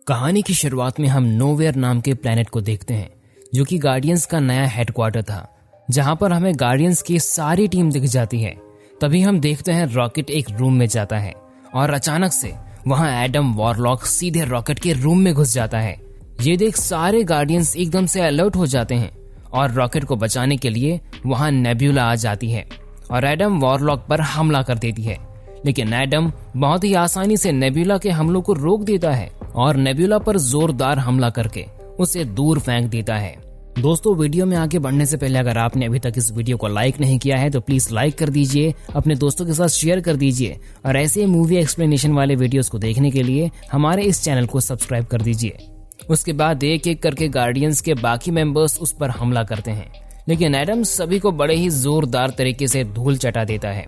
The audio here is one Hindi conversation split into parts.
कहानी की शुरुआत में हम नोवेयर नाम के प्लेनेट को देखते हैं, जो कि गार्डियंस का नया हेडक्वार्टर था, जहां पर हमें गार्डियंस की सारी टीम दिख जाती है। तभी हम देखते हैं रॉकेट एक रूम में जाता है और अचानक से वहां एडम वॉरलॉक सीधे रॉकेट के रूम में घुस जाता है। ये देख सारे गार्डियंस एकदम से अलर्ट हो जाते हैं और रॉकेट को बचाने के लिए वहां नेब्यूला आ जाती है और एडम वॉरलॉक पर हमला कर देती है। लेकिन एडम बहुत ही आसानी से नेब्यूला के हमलों को रोक देता है और नेब्यूला पर जोरदार हमला करके उसे दूर फेंक देता है। दोस्तों, वीडियो में आगे बढ़ने से पहले अगर आपने अभी तक इस वीडियो को लाइक नहीं किया है तो प्लीज लाइक कर दीजिए, अपने दोस्तों के साथ शेयर कर दीजिए और ऐसे मूवी एक्सप्लेनेशन वाले वीडियोस को देखने के लिए हमारे इस चैनल को सब्सक्राइब कर दीजिए। उसके बाद एक एक करके गार्डियंस के बाकी मेंबर्स उस पर हमला करते हैं, लेकिन एडम सभी को बड़े ही जोरदार तरीके से धूल चटा देता है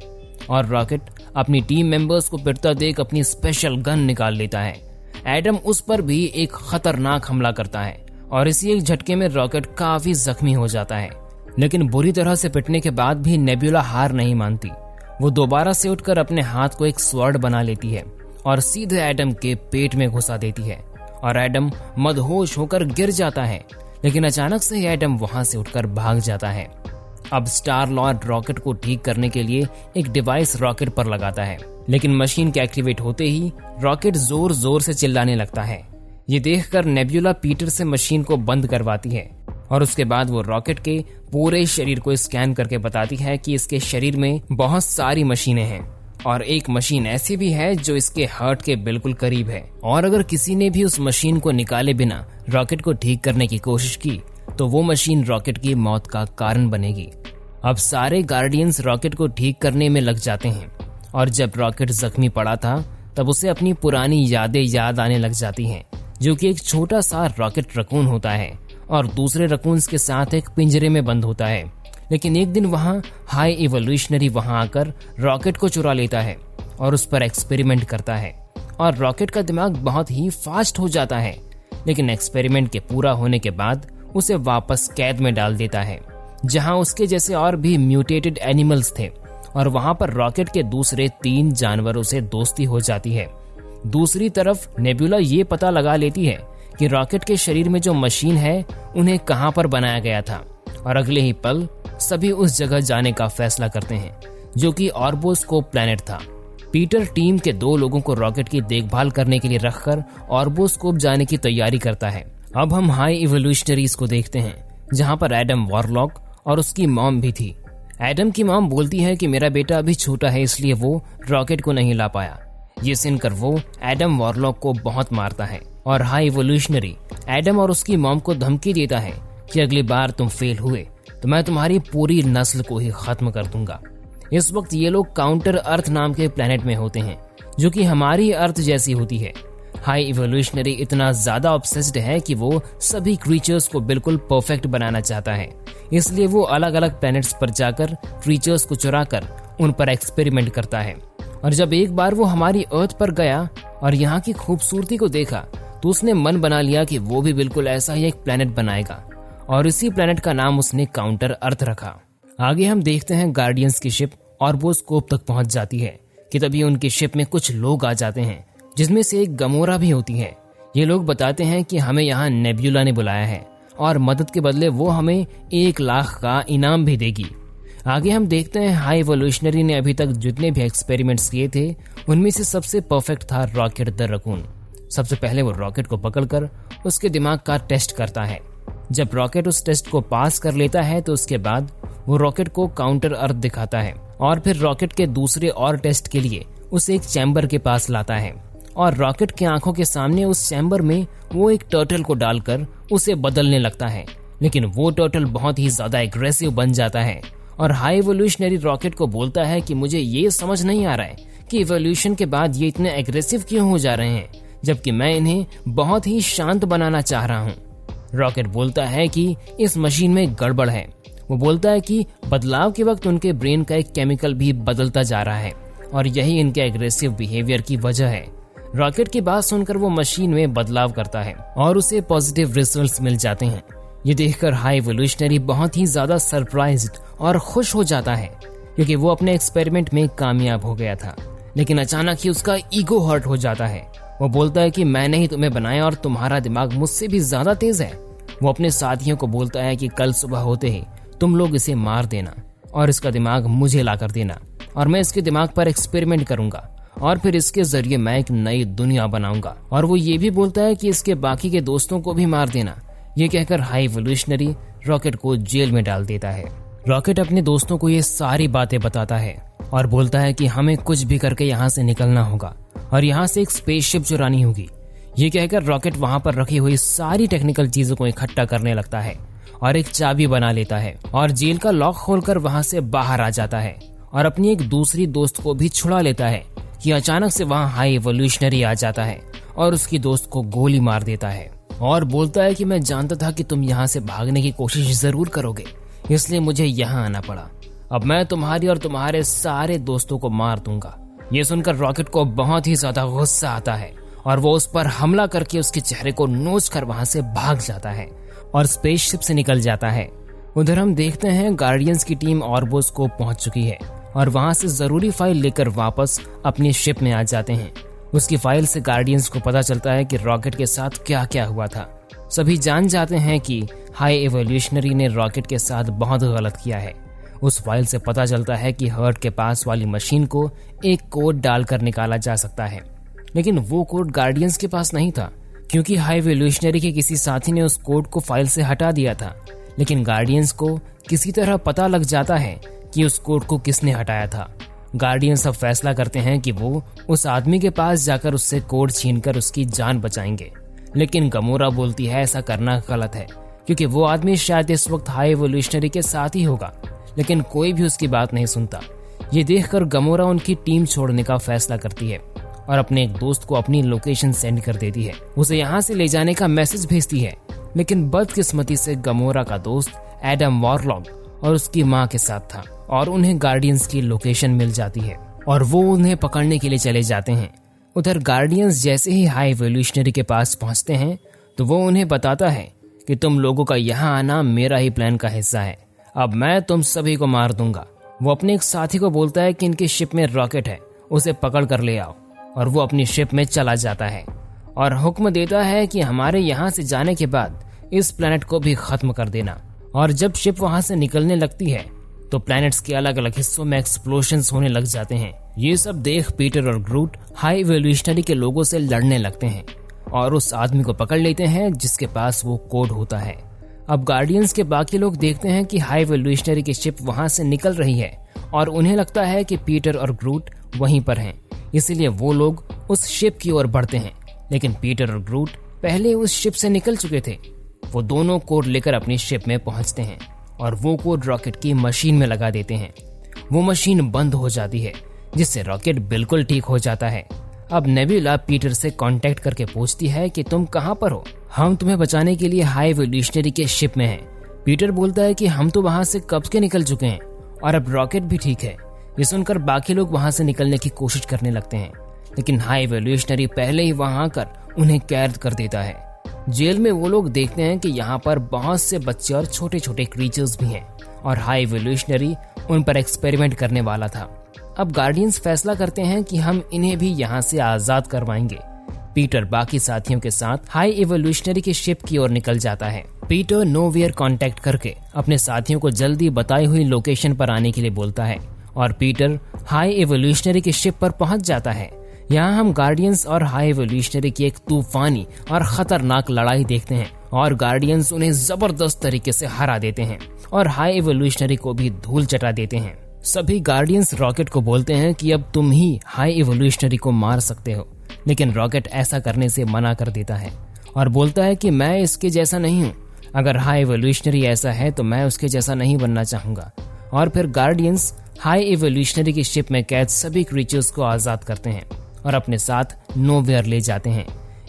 और रॉकेट अपनी टीम मेंबर्स को पिटता देख अपनी स्पेशल गन निकाल लेता है। एडम उस पर भी एक खतरनाक हमला करता है और इसी एक झटके में रॉकेट काफी जख्मी हो जाता है। लेकिन बुरी तरह से पिटने के बाद भी नेब्यूला हार नहीं मानती। वो दोबारा से उठकर अपने हाथ को एक स्वॉर्ड बना लेती है और सीधे एडम के पेट में घुसा देती है और एडम मदहोश होकर गिर जाता है। लेकिन अचानक से एडम वहां से उठकर भाग जाता है। अब स्टार लॉर्ड रॉकेट को ठीक करने के लिए एक डिवाइस रॉकेट पर लगाता है, लेकिन मशीन के एक्टिवेट होते ही रॉकेट जोर जोर से चिल्लाने लगता है। ये देखकर नेब्यूला पीटर से मशीन को बंद करवाती है और उसके बाद वो रॉकेट के पूरे शरीर को स्कैन करके बताती है कि इसके शरीर में बहुत सारी मशीनें हैं और एक मशीन ऐसी भी है जो इसके हार्ट के बिल्कुल करीब है, और अगर किसी ने भी उस मशीन को निकाले बिना रॉकेट को ठीक करने की कोशिश की तो वो मशीन रॉकेट की मौत का कारण बनेगी। अब सारे गार्डियंस रॉकेट को ठीक करने में लग जाते हैं और जब रॉकेट जख्मी पड़ा था तब उसे अपनी पुरानी यादें याद आने लग जाती हैं, जो कि एक छोटा सा रॉकेट रकून होता है और दूसरे रकून्स के साथ एक पिंजरे में बंद होता है। लेकिन एक दिन वहां हाई इवोल्यूशनरी वहां आकर रॉकेट को चुरा लेता है और उस पर एक्सपेरिमेंट करता है और रॉकेट का दिमाग बहुत ही फास्ट हो जाता है। लेकिन एक्सपेरिमेंट के पूरा होने के बाद उसे वापस कैद में डाल देता है, जहां उसके जैसे और भी म्यूटेटेड एनिमल्स थे और वहां पर रॉकेट के दूसरे 3 जानवरों से दोस्ती हो जाती है। दूसरी तरफ नेब्यूला ये पता लगा लेती है कि रॉकेट के शरीर में जो मशीन है उन्हें कहां पर बनाया गया था और अगले ही पल सभी उस जगह जाने का फैसला करते हैं, जो कि ऑर्बोस्कोप प्लैनेट था। पीटर टीम के 2 लोगों को रॉकेट की देखभाल करने के लिए रखकर ऑर्बोस्कोप जाने की तैयारी करता है। अब हम हाई इवोल्यूशनरीज को देखते हैं, जहां पर एडम वॉरलॉक और उसकी मॉम भी थी। एडम की मॉम बोलती है कि मेरा बेटा अभी छोटा है इसलिए वो रॉकेट को नहीं ला पाया। ये सुनकर वो एडम वॉरलॉक को बहुत मारता है और हाई इवोल्यूशनरी एडम और उसकी मॉम को धमकी देता है कि अगली बार तुम फेल हुए तो मैं तुम्हारी पूरी नस्ल को ही खत्म कर दूंगा। इस वक्त ये लोग काउंटर अर्थ नाम के प्लेनेट में होते हैं, जो कि हमारी अर्थ जैसी होती है। हाई इवोल्यूशनरी इतना ज्यादा ऑब्सेस्ड है कि वो सभी क्रीचर्स को बिल्कुल परफेक्ट बनाना चाहता है, इसलिए वो अलग अलग प्लैनेट्स पर जाकर क्रीचर्स को चुराकर उन पर एक्सपेरिमेंट करता है। और जब एक बार वो हमारी अर्थ पर गया और यहाँ की खूबसूरती को देखा तो उसने मन बना लिया कि वो भी बिल्कुल ऐसा ही एक प्लैनेट बनाएगा और इसी प्लैनेट का नाम उसने काउंटर अर्थ रखा। आगे हम देखते हैं गार्डियंस की शिप ऑर्बोस्कोप तक पहुंच जाती है कि तभी उनकी शिप में कुछ लोग आ जाते हैं, जिसमें से एक गमोरा भी होती है। ये लोग बताते हैं कि हमें यहाँ नेब्यूला ने बुलाया है और मदद के बदले वो हमें 1 लाख का इनाम भी देगी। आगे हम देखते हैं हाई इवोल्यूशनरी ने अभी तक जितने भी एक्सपेरिमेंट्स किए थे उनमें से सबसे परफेक्ट था रॉकेट द रकून। सबसे पहले वो रॉकेट को पकड़कर उसके दिमाग का टेस्ट करता है। जब रॉकेट उस टेस्ट को पास कर लेता है तो उसके बाद वो रॉकेट को काउंटर अर्थ दिखाता है और फिर रॉकेट के दूसरे और टेस्ट के लिए उसे एक चैम्बर के पास लाता है और रॉकेट की आंखों के सामने उस चैम्बर में वो एक टर्टल को डालकर उसे बदलने लगता है। लेकिन वो टर्टल बहुत ही ज्यादा एग्रेसिव बन जाता है और हाई इवोल्यूशनरी रॉकेट को बोलता है कि मुझे ये समझ नहीं आ रहा है कि इवोल्यूशन के बाद ये इतने एग्रेसिव क्यों हो जा रहे हैं, जबकि मैं इन्हें बहुत ही शांत बनाना चाह रहा हूँ। रॉकेट बोलता है कि इस मशीन में गड़बड़ है। वो बोलता है कि बदलाव के वक्त उनके ब्रेन का एक केमिकल भी बदलता जा रहा है और यही इनके एग्रेसिव बिहेवियर की वजह है। रॉकेट की बात सुनकर वो मशीन में बदलाव करता है और उसे पॉजिटिव रिजल्ट्स मिल जाते हैं। ये देखकर हाई इवोल्यूशनरी बहुत ही ज्यादा सरप्राइज्ड और खुश हो जाता है क्योंकि वो अपने एक्सपेरिमेंट में कामयाब हो गया था। लेकिन अचानक ही उसका ईगो हर्ट हो जाता है वो बोलता है कि मैंने ही तुम्हें बनाया और तुम्हारा दिमाग मुझसे भी ज्यादा तेज है। वो अपने साथियों को बोलता है कि कल सुबह होते ही तुम लोग इसे मार देना और इसका दिमाग मुझे ला कर देना और मैं इसके दिमाग पर एक्सपेरिमेंट करूंगा और फिर इसके जरिए मैं एक नई दुनिया बनाऊंगा। और वो ये भी बोलता है कि इसके बाकी के दोस्तों को भी मार देना। ये कहकर हाई इवोल्यूशनरी रॉकेट को जेल में डाल देता है। रॉकेट अपने दोस्तों को ये सारी बातें बताता है और बोलता है कि हमें कुछ भी करके यहाँ से निकलना होगा और यहाँ से एक स्पेसशिप चुरानी होगी। ये कहकर रॉकेट वहाँ पर रखी हुई सारी टेक्निकल चीजों को इकट्ठा करने लगता है और एक चाबी बना लेता है और जेल का लॉक खोलकर वहाँ से बाहर आ जाता है और अपनी एक दूसरी दोस्त को भी छुड़ा लेता है कि अचानक से वहाँ हाई इवोल्यूशनरी आ जाता है और उसकी दोस्त को गोली मार देता है और बोलता है कि मैं जानता था कि तुम यहाँ से भागने की कोशिश जरूर करोगे, इसलिए मुझे यहाँ आना पड़ा। अब मैं तुम्हारी और तुम्हारे सारे दोस्तों को मार दूंगा। ये सुनकर रॉकेट को बहुत ही ज्यादा गुस्सा आता है और वो उस पर हमला करके उसके चेहरे को नोच कर वहां से भाग जाता है और स्पेसशिप से निकल जाता है। उधर हम देखते हैं गार्डियंस की टीम ऑर्बोस को पहुंच चुकी है और वहां से जरूरी फाइल लेकर वापस अपनी शिप में आ जाते हैं। उसकी फाइल से गार्डियंस को पता चलता है कि रॉकेट के साथ क्या क्या हुआ था। सभी जान जाते हैं कि हाई इवोल्यूशनरी ने रॉकेट के साथ बहुत गलत किया है। उस फाइल से पता चलता है कि हर्ट के पास वाली मशीन को एक कोड डालकर निकाला जा सकता है, लेकिन वो कोड गार्डियंस के पास नहीं था क्योंकि हाई इवोल्यूशनरी के किसी साथी ने उस कोड को फाइल से हटा दिया था। लेकिन गार्डियंस को किसी तरह पता लग जाता है कि उस कोड को किसने हटाया था। गार्डियंस अब फैसला करते हैं कि वो उस आदमी के पास जाकर उससे कोड छीनकर उसकी जान बचाएंगे, लेकिन गमोरा बोलती है ऐसा करना गलत है क्योंकि वो आदमी शायद इस वक्त हाई इवोल्यूशनरी के साथ ही होगा, लेकिन कोई भी उसकी बात नहीं सुनता। ये देखकर गमोरा उनकी टीम छोड़ने का फैसला करती है और अपने एक दोस्त को अपनी लोकेशन सेंड कर देती है। उसे यहाँ से ले जाने का मैसेज भेजती है, लेकिन बदकिस्मती से गमोरा का दोस्त एडम वॉरलॉग और उसकी माँ के साथ था और उन्हें गार्डियंस की लोकेशन मिल जाती है और वो उन्हें पकड़ने के लिए चले जाते हैं। उधर गार्डियंस जैसे ही हाई इवोल्यूशनरी के पास पहुंचते हैं तो वो उन्हें बताता है कि तुम लोगों का यहाँ आना मेरा ही प्लान का हिस्सा है, अब मैं तुम सभी को मार दूंगा। वो अपने एक साथी को बोलता है कि इनकी शिप में रॉकेट है, उसे पकड़ कर ले आओ, और वो अपनी शिप में चला जाता है और हुक्म देता है कि हमारे यहाँ से जाने के बाद इस प्लेनेट को भी खत्म कर देना। और जब शिप वहां से निकलने लगती है तो प्लैनेट्स के अलग अलग हिस्सों में एक्सप्लोशंस होने लग जाते हैं। ये सब देख पीटर और ग्रूट हाई इवोल्यूशनरी के लोगों से लड़ने लगते हैं और उस आदमी को पकड़ लेते हैं जिसके पास वो कोड होता है। अब गार्डियंस के बाकी लोग देखते हैं कि हाई इवोल्यूशनरी की शिप वहां से निकल रही है और उन्हें लगता है कि पीटर और ग्रूट वहीं पर हैं, इसीलिए वो लोग उस शिप की ओर बढ़ते हैं। लेकिन पीटर और ग्रूट पहले उस शिप से निकल चुके थे। वो दोनों कोड लेकर अपनी शिप में पहुंचते हैं और वो कोड रॉकेट की मशीन में लगा देते हैं। वो मशीन बंद हो जाती है जिससे रॉकेट बिल्कुल ठीक हो जाता है। अब नेबुला पीटर से कांटेक्ट करके पूछती है कि तुम कहां पर हो, हम तुम्हें बचाने के लिए हाई इवोल्यूशनरी के शिप में हैं। पीटर बोलता है कि हम तो वहां से कब के निकल चुके हैं और अब रॉकेट भी ठीक है। ये सुनकर बाकी लोग वहां से निकलने की कोशिश करने लगते हैं, लेकिन हाई इवोल्यूशनरी पहले ही वहां आकर उन्हें कैद कर देता है। जेल में वो लोग देखते हैं कि यहाँ पर बहुत से बच्चे और छोटे छोटे क्रीचर्स भी हैं और हाई इवोल्यूशनरी उन पर एक्सपेरिमेंट करने वाला था। अब गार्डियंस फैसला करते हैं कि हम इन्हें भी यहाँ से आजाद करवाएंगे। पीटर बाकी साथियों के साथ हाई इवोल्यूशनरी की शिप की ओर निकल जाता है। पीटर नोवेयर कांटेक्ट करके अपने साथियों को जल्दी बताई हुई लोकेशन पर आने के लिए बोलता है और पीटर हाई इवोल्यूशनरी की शिप पर पहुंच जाता है। यहाँ हम गार्डियंस और हाई इवोल्यूशनरी की एक तूफानी और खतरनाक लड़ाई देखते हैं और गार्डियंस उन्हें जबरदस्त तरीके से हरा देते हैं और हाई इवोल्यूशनरी को भी धूल चटा देते हैं। सभी गार्डियंस रॉकेट को बोलते हैं कि अब तुम ही हाई इवोल्यूशनरी को मार सकते हो, लेकिन रॉकेट ऐसा करने से मना कर देता है और बोलता है कि मैं इसके जैसा नहीं हूँ। अगर हाई इवोल्यूशनरी ऐसा है तो मैं उसके जैसा नहीं बनना चाहूंगा। और फिर गार्डियंस हाई इवोल्यूशनरी की शिप में कैद सभी क्रीचर्स को आजाद करते हैं और अपने साथ नोवेयर ले जाते हैं।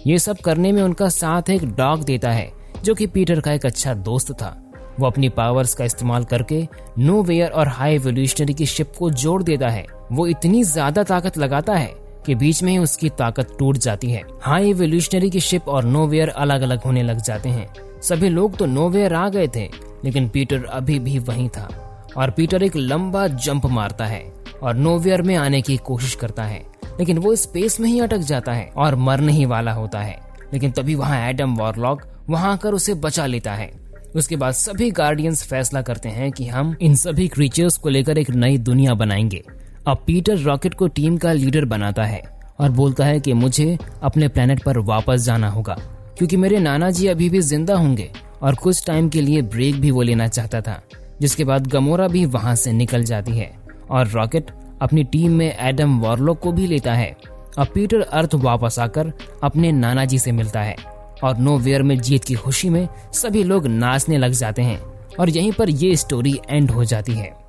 ये सब करने में उनका साथ एक डॉग देता है जो कि पीटर का एक अच्छा दोस्त था। वो अपनी पावर्स का इस्तेमाल करके नोवेयर और हाई इवोल्यूशनरी की शिप को जोड़ देता है। वो इतनी ज्यादा ताकत लगाता है कि बीच में ही उसकी ताकत टूट जाती है। हाई इवोल्यूशनरी की शिप और नोवेयर अलग अलग होने लग जाते हैं। सभी लोग तो नोवेयर आ गए थे, लेकिन पीटर अभी भी वहीं था और पीटर एक लंबा जंप मारता है और नोवेयर में आने की कोशिश करता है, लेकिन वो स्पेस में ही अटक जाता है और मरने ही वाला होता है। लेकिन तभी वहाँ एडम वॉरलॉक वहाँ आकर उसे बचा लेता है। उसके बाद सभी गार्डियंस फैसला करते हैं कि हम इन सभी क्रीचर्स को लेकर एक नई दुनिया बनाएंगे। अब पीटर रॉकेट को टीम का लीडर बनाता है और बोलता है कि मुझे अपने प्लेनेट पर वापस जाना होगा क्योंकि मेरे नाना जी अभी भी जिंदा होंगे, और कुछ टाइम के लिए ब्रेक भी वो लेना चाहता था। जिसके बाद गमोरा भी वहां से निकल जाती है और रॉकेट अपनी टीम में एडम वॉरलॉक को भी लेता है। अब पीटर अर्थ वापस आकर अपने नाना जी से मिलता है और नोवेयर में जीत की खुशी में सभी लोग नाचने लग जाते हैं और यहीं पर ये स्टोरी एंड हो जाती है।